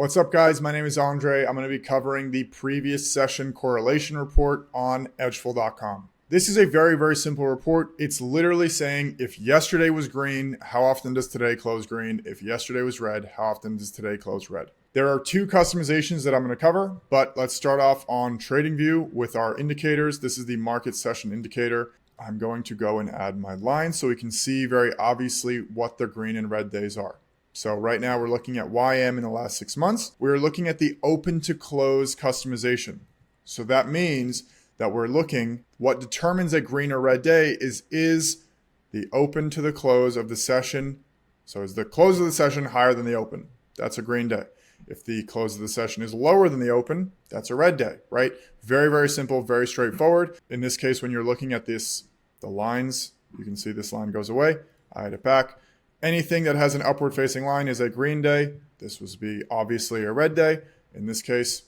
What's up, guys? My name is Andre. I'm going to be covering the previous session correlation report on edgeful.com. This is a very, very simple report. It's literally saying if yesterday was green, how often does today close green? If yesterday was red, how often does today close red? There are two customizations that I'm going to cover, but let's start off on TradingView with our indicators. This is the market session indicator. I'm going to go and add my line so we can see very obviously what the green and red days are. So right now we're looking at YM in the last 6 months. We're looking at the open to close customization. So that means that we're looking, what determines a green or red day is the open to the close of the session. So is the close of the session higher than the open? That's a green day. If the close of the session is lower than the open, that's a red day, right? Very, very simple, very straightforward. In this case, when you're looking at this, the lines, you can see this line goes away. I add it back. Anything that has an upward facing line is a green day. This would be obviously a red day. In this case,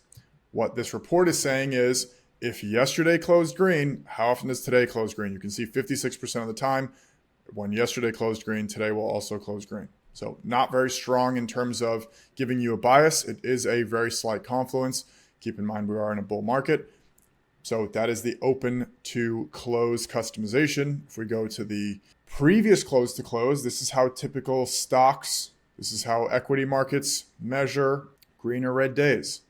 what this report is saying is if yesterday closed green, how often does today close green? You can see 56% of the time when yesterday closed green, today will also close green. So not very strong in terms of giving you a bias. It is a very slight confluence. Keep in mind we are in a bull market. So that is the open to close customization. If we go to the previous close to close, this is how typical stocks, this is how equity markets measure green or red days.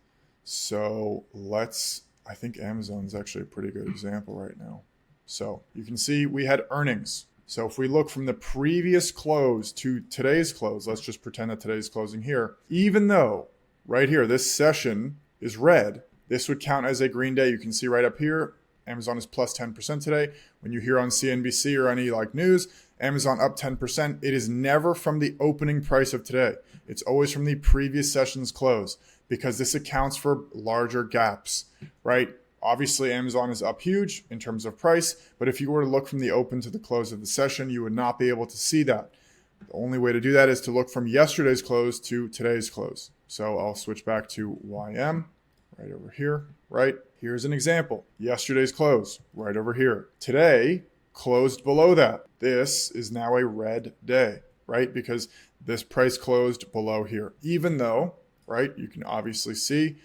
So I think Amazon's actually a pretty good example right now. So you can see we had earnings. So if we look from the previous close to today's close, let's just pretend that today's closing here, even though right here, this session is red, this would count as a green day. You can see right up here, Amazon is plus 10% today. When you hear on CNBC or any news, Amazon up 10%, it is never from the opening price of today. It's always from the previous session's close because this accounts for larger gaps, right? Obviously, Amazon is up huge in terms of price, but if you were to look from the open to the close of the session, you would not be able to see that. The only way to do that is to look from yesterday's close to today's close. So I'll switch back to YM right over here, right? Here's an example. Yesterday's close right over here. Today closed below that. This is now a red day, right? Because this price closed below here, even though, right, you can obviously see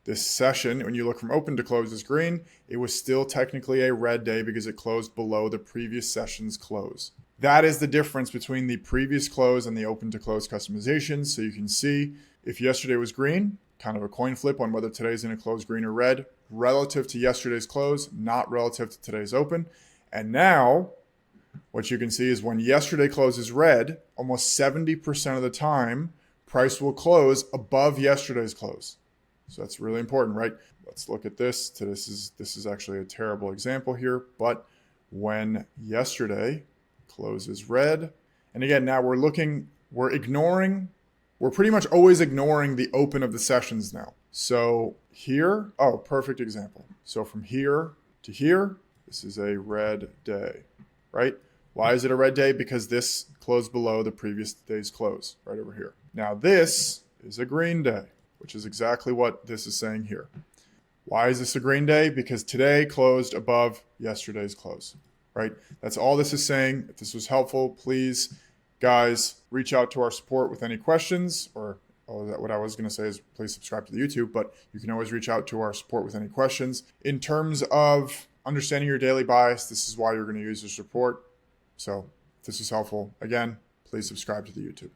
this session, when you look from open to close is green, it was still technically a red day because it closed below the previous session's close. That is the difference between the previous close and the open to close customization. So you can see if yesterday was green, kind of a coin flip on whether today's going to close green or red relative to yesterday's close, not relative to today's open. And now what you can see is when yesterday closes red, almost 70% of the time, price will close above yesterday's close. So that's really important, right? Let's look at this. This is actually a terrible example here, but when yesterday closes red, and again, now we're pretty much always ignoring the open of the sessions now. So here, perfect example. So from here to here, this is a red day, right? Why is it a red day? Because this closed below the previous day's close right over here. Now this is a green day, which is exactly what this is saying here. Why is this a green day? Because today closed above yesterday's close, right? That's all this is saying. If this was helpful, please, guys, reach out to our support with any questions, or what I was going to say is please subscribe to the YouTube, but you can always reach out to our support with any questions. In terms of understanding your daily bias, this is why you're going to use this report. So if this is helpful, again, please subscribe to the YouTube.